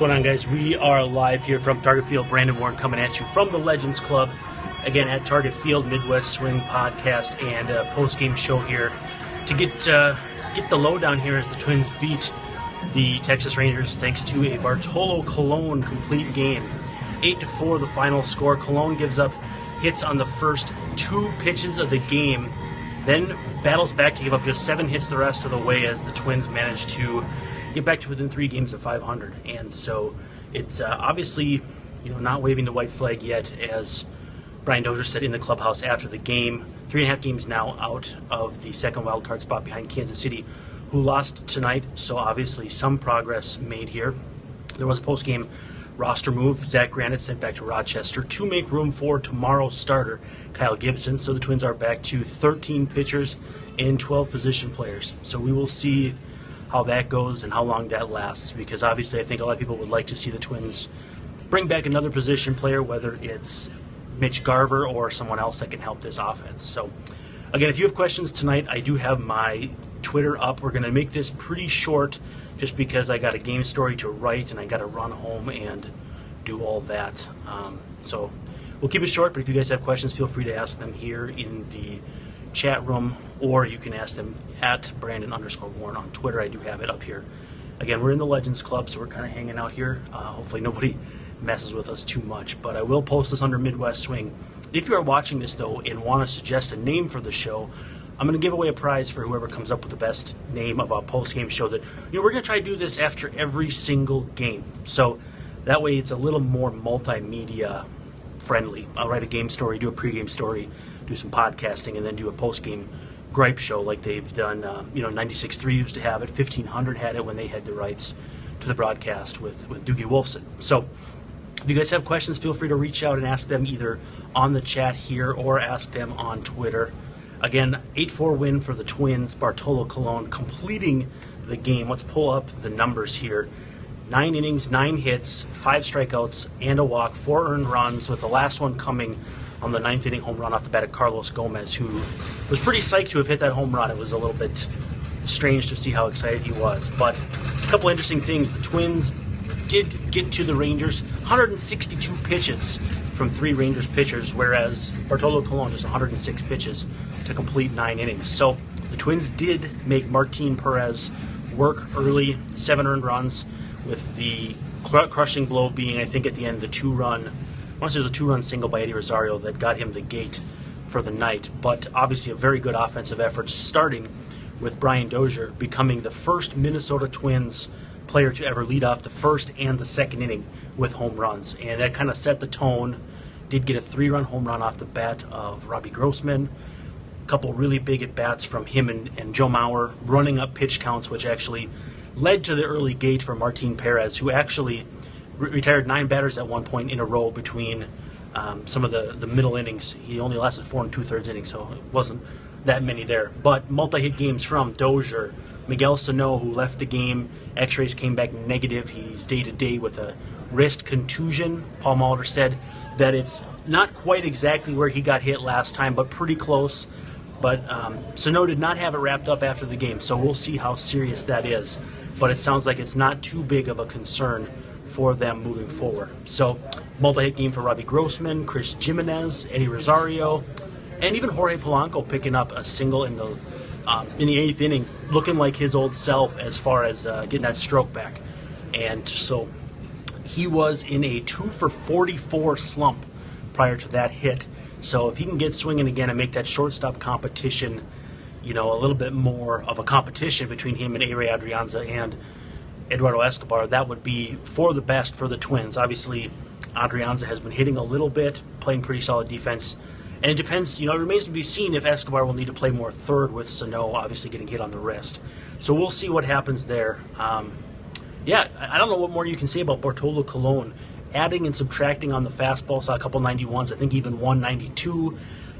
going on, guys? We are live here from Target Field. Brandon Warren coming at you from the Legends Club, again at Target Field, Midwest Swing Podcast and post-game show here to get the lowdown here as the Twins beat the Texas Rangers thanks to a Bartolo Colon complete game. 8-4 the final score. Colon gives up hits on the first 2 pitches of the game, then battles back to give up just 7 hits the rest of the way as the Twins manage to get back to within 3 games of 500. And so it's obviously, not waving the white flag yet, as Brian Dozier said in the clubhouse after the game. 3.5 games now out of the second wild card spot behind Kansas City, who lost tonight. So obviously some progress made here. There was a post-game roster move. Zach Granite sent back to Rochester to make room for tomorrow's starter, Kyle Gibson. So the Twins are back to 13 pitchers and 12 position players. So we will see how that goes and how long that lasts, because obviously I think a lot of people would like to see the Twins bring back another position player, whether it's Mitch Garver or someone else that can help this offense. So again, if you have questions tonight, I do have my Twitter up. We're going to make this pretty short just because I got a game story to write and I got to run home and do all that. So we'll keep it short, but if you guys have questions, feel free to ask them here in the chat room, or you can ask them at Brandon_Warren on Twitter. I do have it up here. Again, we're in the Legends Club, so we're kind of hanging out here. Hopefully nobody messes with us too much, but I will post this under Midwest Swing. If you are watching this, though, and want to suggest a name for the show, I'm going to give away a prize for whoever comes up with the best name of a post-game show. That we're going to try to do this after every single game, so that way it's a little more multimedia friendly. I'll write a game story, do a pregame story, do some podcasting, and then do a post-game gripe show like they've done. 96.3 used to have it. 1500 had it when they had the rights to the broadcast with Doogie Wolfson. So if you guys have questions, feel free to reach out and ask them either on the chat here or ask them on Twitter. Again, 8-4 win for the Twins. Bartolo Colon completing the game. Let's pull up the numbers here. 9 innings, 9 hits, 5 strikeouts, and a walk, 4 earned runs, with the last one coming on the 9th inning home run off the bat of Carlos Gomez, who was pretty psyched to have hit that home run. It was a little bit strange to see how excited he was. But a couple interesting things. The Twins did get to the Rangers. 162 pitches from 3 Rangers pitchers, whereas Bartolo Colon just 106 pitches to complete 9 innings. So the Twins did make Martin Perez work early, 7 earned runs, with the crushing blow being, I think, at the end, the 2-run, I want to say it was a 2-run single by Eddie Rosario that got him the gate for the night. But obviously a very good offensive effort, starting with Brian Dozier becoming the first Minnesota Twins player to ever lead off the first and the second inning with home runs. And that kind of set the tone. Did get a 3-run home run off the bat of Robbie Grossman. A couple really big at-bats from him and Joe Mauer, running up pitch counts, which actually led to the early gate for Martin Perez, who actually retired 9 batters at one point in a row between some of the middle innings. He only lasted 4 2/3 innings, so it wasn't that many there. But multi-hit games from Dozier. Miguel Sano, who left the game, x-rays came back negative. He's day-to-day with a wrist contusion. Paul Molitor said that it's not quite exactly where he got hit last time, but pretty close. But Sano did not have it wrapped up after the game, so we'll see how serious that is. But it sounds like it's not too big of a concern for them moving forward. So multi-hit game for Robbie Grossman, Chris Jimenez, Eddie Rosario, and even Jorge Polanco picking up a single in the 8th inning, looking like his old self as far as getting that stroke back. And so he was in a 2-for-44 slump prior to that hit. So if he can get swinging again and make that shortstop competition, a little bit more of a competition between him and A-Ray Adrianza and Eduardo Escobar, that would be for the best for the Twins. Obviously, Adrianza has been hitting a little bit, playing pretty solid defense. And it depends, it remains to be seen if Escobar will need to play more third with Sano, obviously getting hit on the wrist. So we'll see what happens there. I don't know what more you can say about Bartolo Colon. Adding and subtracting on the fastball, saw a couple 91s, I think even one 92.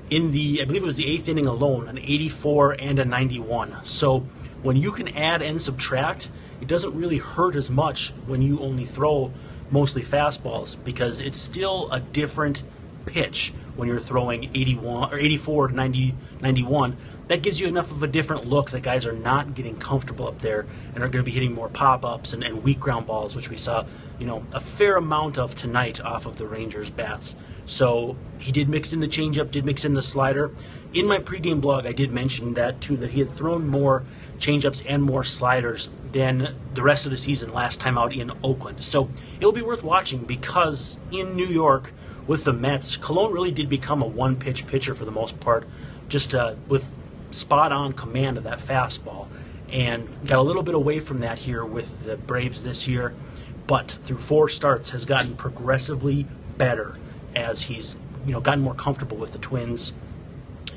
In the, I believe it was the 8th inning alone, an 84 and a 91. So when you can add and subtract, it doesn't really hurt as much when you only throw mostly fastballs, because it's still a different pitch when you're throwing 81 or 84 to 90, 91. That gives you enough of a different look that guys are not getting comfortable up there and are going to be hitting more pop-ups and weak ground balls, which we saw, a fair amount of tonight off of the Rangers bats. So he did mix in the changeup, did mix in the slider. In my pregame blog, I did mention that too, that he had thrown more changeups and more sliders than the rest of the season last time out in Oakland. So it'll be worth watching, because in New York with the Mets, Colon really did become a one-pitch pitcher for the most part, just with spot-on command of that fastball, and got a little bit away from that here with the Braves this year, but through 4 starts has gotten progressively better as he's gotten more comfortable with the Twins.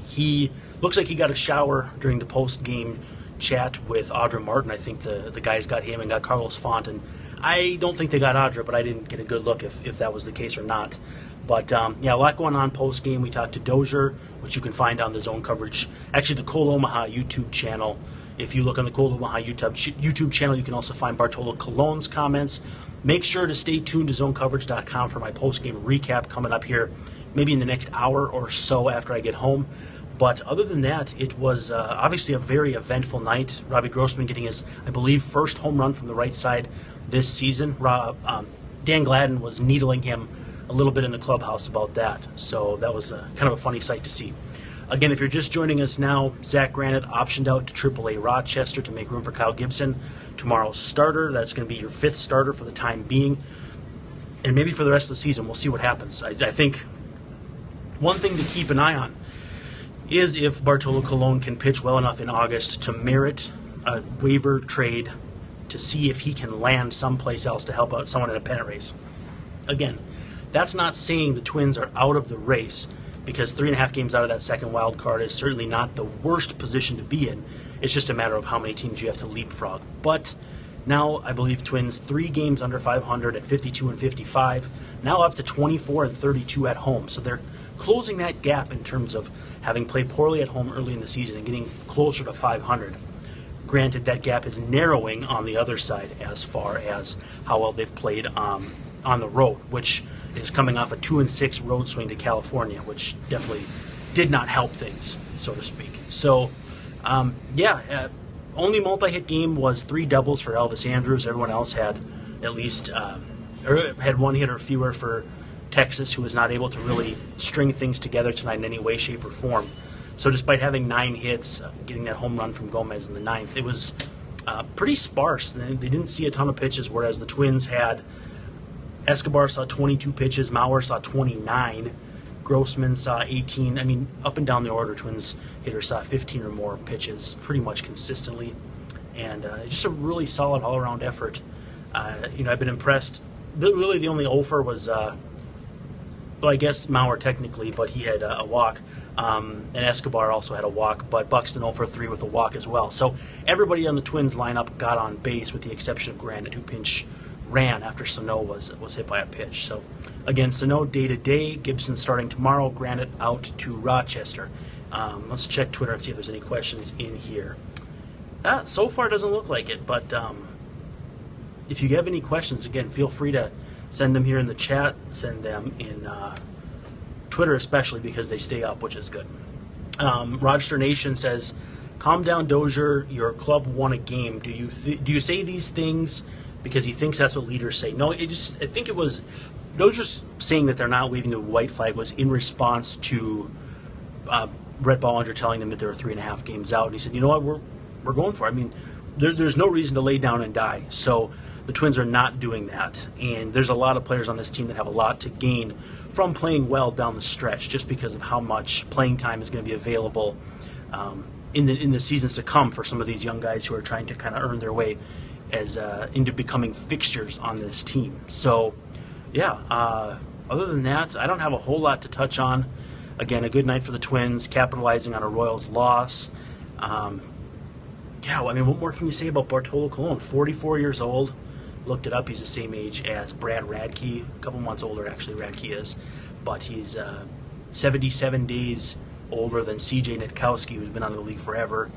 He looks like he got a shower during the post-game chat with Audra Martin. I think the guys got him and got Carlos Font, and I don't think they got Audra, but I didn't get a good look if that was the case or not. But yeah, a lot going on post-game. We talked to Dozier, which you can find on the Zone Coverage, actually the Cole Omaha YouTube channel. If you look on the Cole Omaha YouTube channel, you can also find Bartolo Colon's comments. Make sure to stay tuned to zonecoverage.com for my post-game recap coming up here, maybe in the next hour or so after I get home. But other than that, it was obviously a very eventful night. Robbie Grossman getting his, I believe, first home run from the right side this season. Dan Gladden was needling him a little bit in the clubhouse about that. So that was kind of a funny sight to see. Again, if you're just joining us now, Zach Granite optioned out to AAA Rochester to make room for Kyle Gibson, tomorrow's starter. That's going to be your 5th starter for the time being. And maybe for the rest of the season, we'll see what happens. I think one thing to keep an eye on is if Bartolo Colon can pitch well enough in August to merit a waiver trade to see if he can land someplace else to help out someone in a pennant race. Again, that's not saying the Twins are out of the race, because 3.5 games out of that second wild card is certainly not the worst position to be in. It's just a matter of how many teams you have to leapfrog. But now I believe Twins 3 games under 500 at 52 and 55, now up to 24 and 32 at home. So they're closing that gap in terms of having played poorly at home early in the season and getting closer to 500. Granted, that gap is narrowing on the other side as far as how well they've played on the road, which is coming off a 2-6 road swing to California, which definitely did not help things, so to speak. So, only multi-hit game was 3 doubles for Elvis Andrus. Everyone else had at least or had 1 hit or fewer for Texas, who was not able to really string things together tonight in any way, shape, or form. So despite having 9 hits, getting that home run from Gomez in the 9th, it was pretty sparse. They didn't see a ton of pitches, whereas the Twins had Escobar saw 22 pitches, Mauer saw 29, Grossman saw 18. I mean, up and down the order, Twins hitters saw 15 or more pitches pretty much consistently. And just a really solid all-around effort. I've been impressed. Really, the only offer was, well, I guess Mauer technically, but he had a walk. And Escobar also had a walk, but Buxton 0 for 3 with a walk as well. So everybody on the Twins lineup got on base with the exception of Granite, who pinch ran after Sano was hit by a pitch. So again, Sano day-to-day, Gibson starting tomorrow, Granite out to Rochester. Let's check Twitter and see if there's any questions in here. So far it doesn't look like it, but if you have any questions, again, feel free to send them here in the chat, send them in Twitter especially, because they stay up, which is good. Rochester Nation says, calm down, Dozier, your club won a game. Do you say these things because he thinks that's what leaders say? No, I think it was Dozier's saying that they're not waving the white flag was in response to Brett Bollinger telling them that there were 3.5 games out, and he said, you know what, we're going for it. I mean, there's no reason to lay down and die. So the Twins are not doing that, and there's a lot of players on this team that have a lot to gain from playing well down the stretch, just because of how much playing time is going to be available in the seasons to come for some of these young guys who are trying to kind of earn their way as into becoming fixtures on this team. So, yeah, other than that, I don't have a whole lot to touch on. Again, a good night for the Twins, capitalizing on a Royals loss. Yeah, I mean, what more can you say about Bartolo Colon? 44 years old. Looked it up. He's the same age as Brad Radke. A couple months older, actually, Radke is. But he's 77 days older than C.J. Nitkowski, who's been on the league forever.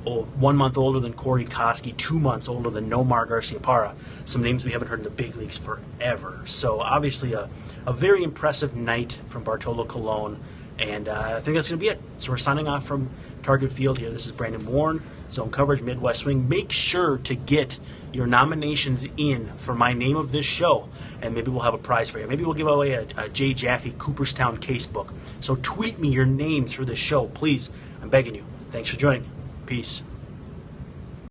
1 month older than Corey Koski, 2 months older than Nomar Garciaparra. Some names we haven't heard in the big leagues forever. So obviously a very impressive night from Bartolo Colon. And I think that's going to be it. So we're signing off from Target Field here. This is Brandon Warren, Zone Coverage, Midwest Swing. Make sure to get your nominations in for my name of this show, and maybe we'll have a prize for you. Maybe we'll give away a Jay Jaffe Cooperstown case book. So tweet me your names for this show, please. I'm begging you. Thanks for joining. Peace.